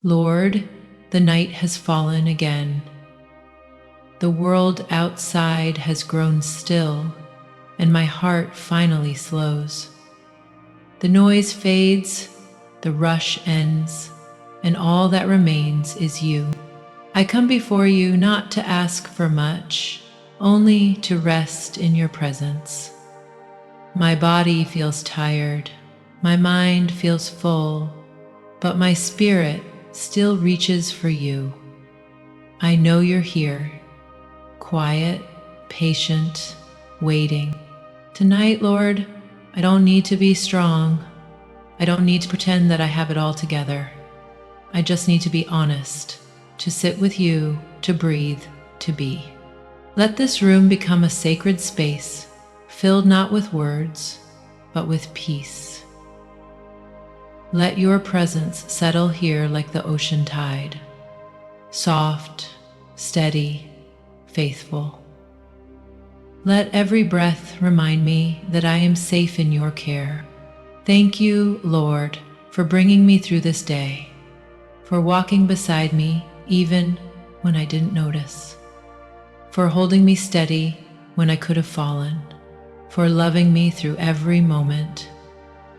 Lord, the night has fallen again. The world outside has grown still, and my heart finally slows. The noise fades, the rush ends, and all that remains is you. I come before you not to ask for much, only to rest in your presence. My body feels tired, my mind feels full, but my spirit still reaches for you. I know you're here, quiet, patient, waiting. Tonight, Lord, I don't need to be strong. I don't need to pretend that I have it all together. I just need to be honest, to sit with you, to breathe, to be. Let this room become a sacred space, filled not with words, but with peace. Let your presence settle here like the ocean tide, soft, steady, faithful. Let every breath remind me that I am safe in your care. Thank you, Lord, for bringing me through this day, for walking beside me even when I didn't notice, for holding me steady when I could have fallen, for loving me through every moment,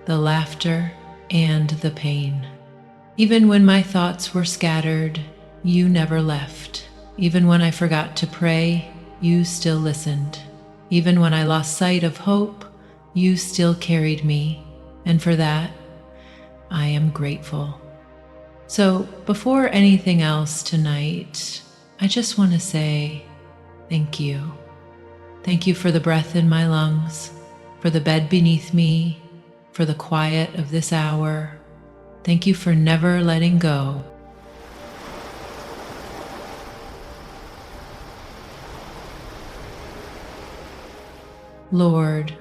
the laughter and the pain. Even when my thoughts were scattered, you never left. Even when I forgot to pray, you still listened. Even when I lost sight of hope, you still carried me, and for that, I am grateful. So before anything else tonight, I just want to say thank you. Thank you for the breath in my lungs, for the bed beneath me, for the quiet of this hour. Thank you for never letting go. Lord,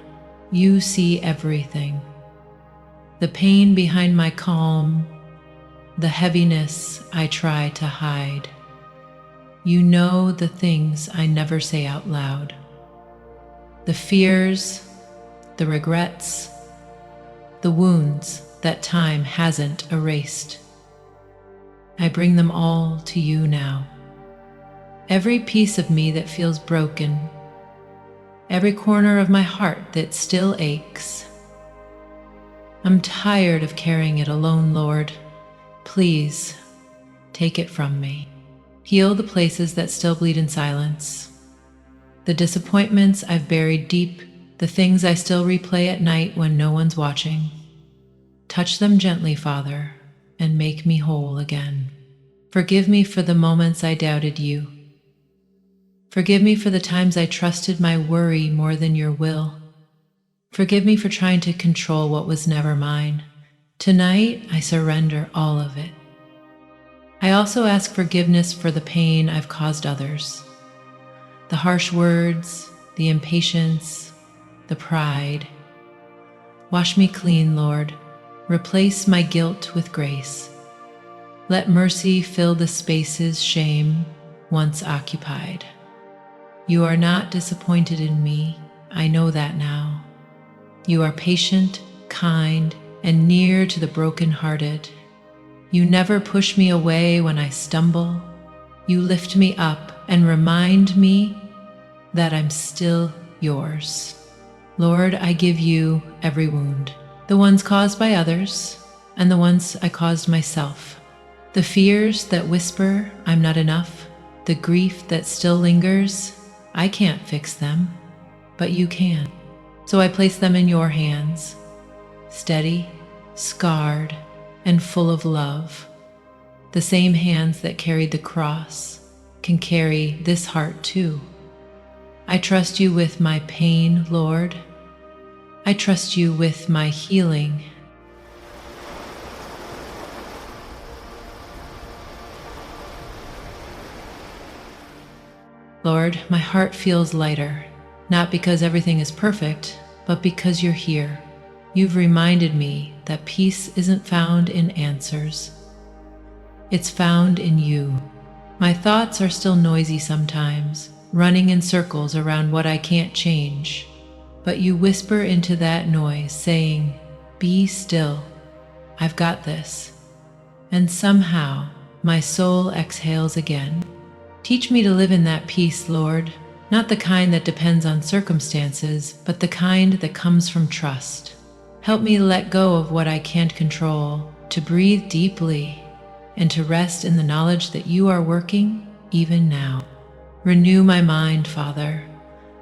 you see everything. The pain behind my calm, the heaviness I try to hide. You know the things I never say out loud. The fears, the regrets, the wounds that time hasn't erased. I bring them all to you now. Every piece of me that feels broken, every corner of my heart that still aches. I'm tired of carrying it alone, Lord. Please, take it from me. Heal the places that still bleed in silence, the disappointments I've buried deep, the things I still replay at night when no one's watching. Touch them gently, Father, and make me whole again. Forgive me for the moments I doubted you. Forgive me for the times I trusted my worry more than your will. Forgive me for trying to control what was never mine. Tonight, I surrender all of it. I also ask forgiveness for the pain I've caused others. The harsh words, the impatience, the pride. Wash me clean, Lord. Replace my guilt with grace. Let mercy fill the spaces shame once occupied. You are not disappointed in me. I know that now. You are patient, kind, and near to the brokenhearted. You never push me away when I stumble. You lift me up and remind me that I'm still yours. Lord, I give you every wound, the ones caused by others and the ones I caused myself. The fears that whisper I'm not enough, the grief that still lingers, I can't fix them, but you can. So I place them in your hands, steady, scarred, and full of love. The same hands that carried the cross can carry this heart too. I trust you with my pain, Lord. I trust you with my healing. Lord, my heart feels lighter, not because everything is perfect, but because you're here. You've reminded me that peace isn't found in answers. It's found in you. My thoughts are still noisy sometimes, running in circles around what I can't change. But you whisper into that noise, saying, "Be still. I've got this." and somehow my soul exhales again. Teach me to live in that peace, Lord, not the kind that depends on circumstances, but the kind that comes from trust. Help me let go of what I can't control, to breathe deeply, and to rest in the knowledge that you are working even now. Renew my mind, Father.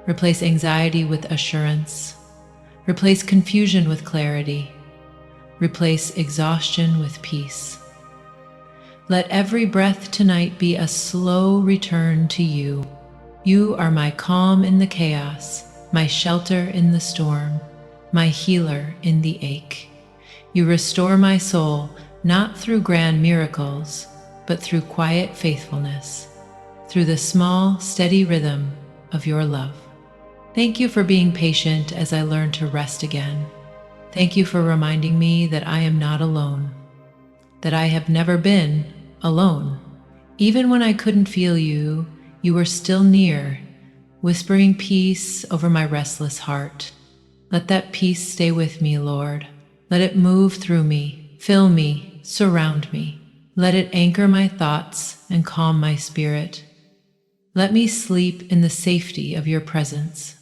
Replace anxiety with assurance. Replace confusion with clarity. Replace exhaustion with peace. Let every breath tonight be a slow return to you. You are my calm in the chaos, my shelter in the storm, my healer in the ache. You restore my soul not through grand miracles, but through quiet faithfulness, through the small, steady rhythm of your love. Thank you for being patient as I learn to rest again. Thank you for reminding me that I am not alone, that I have never been alone. Even when I couldn't feel you, you were still near, whispering peace over my restless heart. Let that peace stay with me, Lord. Let it move through me, fill me, surround me. Let it anchor my thoughts and calm my spirit. Let me sleep in the safety of your presence.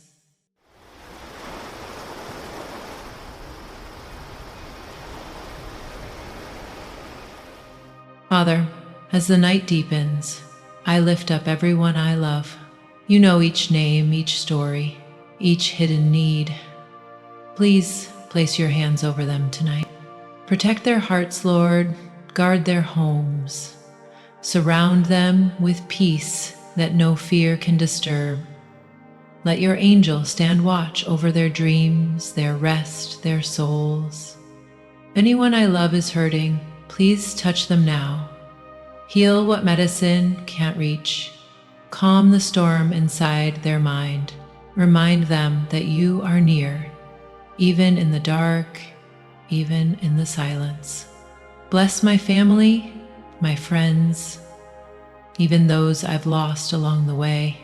Father, as the night deepens, I lift up everyone I love. You know each name, each story, each hidden need. Please place your hands over them tonight. Protect their hearts, Lord. Guard their homes. Surround them with peace that no fear can disturb. Let your angel stand watch over their dreams, their rest, their souls. If anyone I love is hurting, please touch them now. Heal what medicine can't reach. Calm the storm inside their mind. Remind them that you are near, even in the dark, even in the silence. Bless my family, my friends, even those I've lost along the way.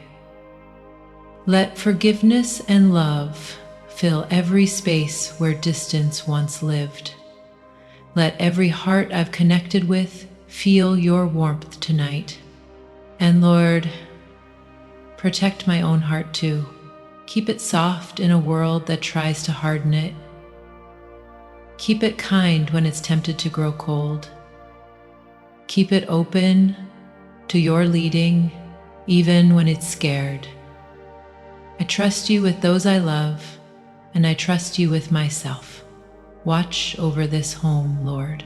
Let forgiveness and love fill every space where distance once lived. Let every heart I've connected with feel your warmth tonight. And Lord, protect my own heart too. Keep it soft in a world that tries to harden it. Keep it kind when it's tempted to grow cold. Keep it open to your leading, even when it's scared. I trust you with those I love, and I trust you with myself. Watch over this home, Lord.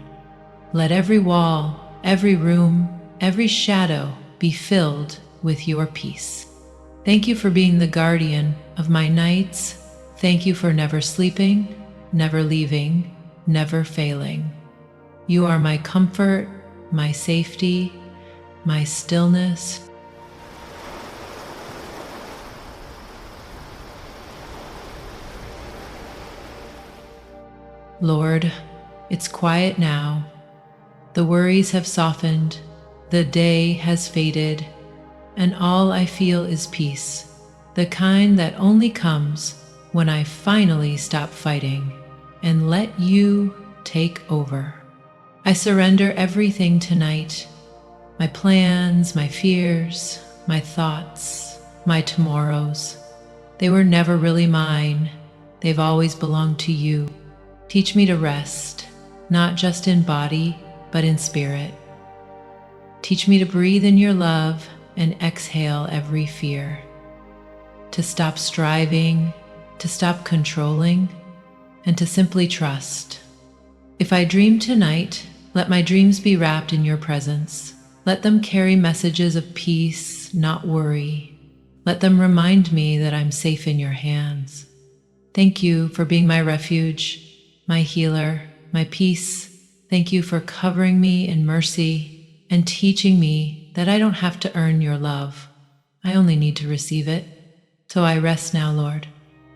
Let every wall, every room, every shadow be filled with your peace. Thank you for being the guardian of my nights. Thank you for never sleeping, never leaving, never failing. You are my comfort, my safety, my stillness. Lord, it's quiet now. The worries have softened, the day has faded, and all I feel is peace, the kind that only comes when I finally stop fighting and let you take over. I surrender everything tonight, my plans, my fears, my thoughts, my tomorrows. They were never really mine. They've always belonged to you. Teach me to rest, not just in body, but in spirit. Teach me to breathe in your love and exhale every fear, to stop striving, to stop controlling, and to simply trust. If I dream tonight, let my dreams be wrapped in your presence. Let them carry messages of peace, not worry. Let them remind me that I'm safe in your hands. Thank you for being my refuge, my healer, my peace. Thank you for covering me in mercy and teaching me that I don't have to earn your love. I only need to receive it. So I rest now, Lord,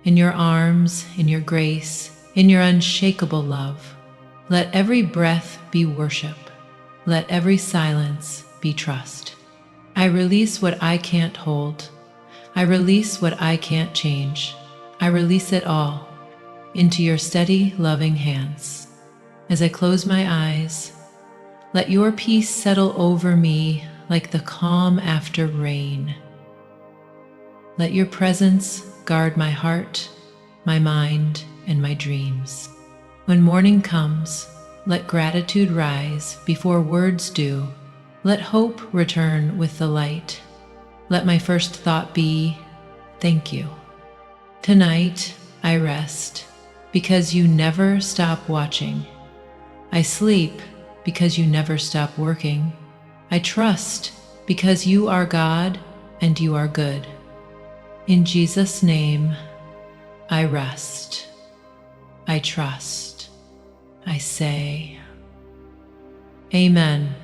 in your arms, in your grace, in your unshakable love. Let every breath be worship. Let every silence be trust. I release what I can't hold. I release what I can't change. I release it all into your steady, loving hands. As I close my eyes, Let your peace settle over me like the calm after rain. Let your presence guard my heart, my mind, and my dreams. When morning comes, let gratitude rise before words do. Let hope return with the light. Let my first thought be, thank you. Tonight, I rest because you never stop watching. I sleep because you never stop working. I trust because you are God and you are good. In Jesus' name, I rest. I trust. I say, Amen.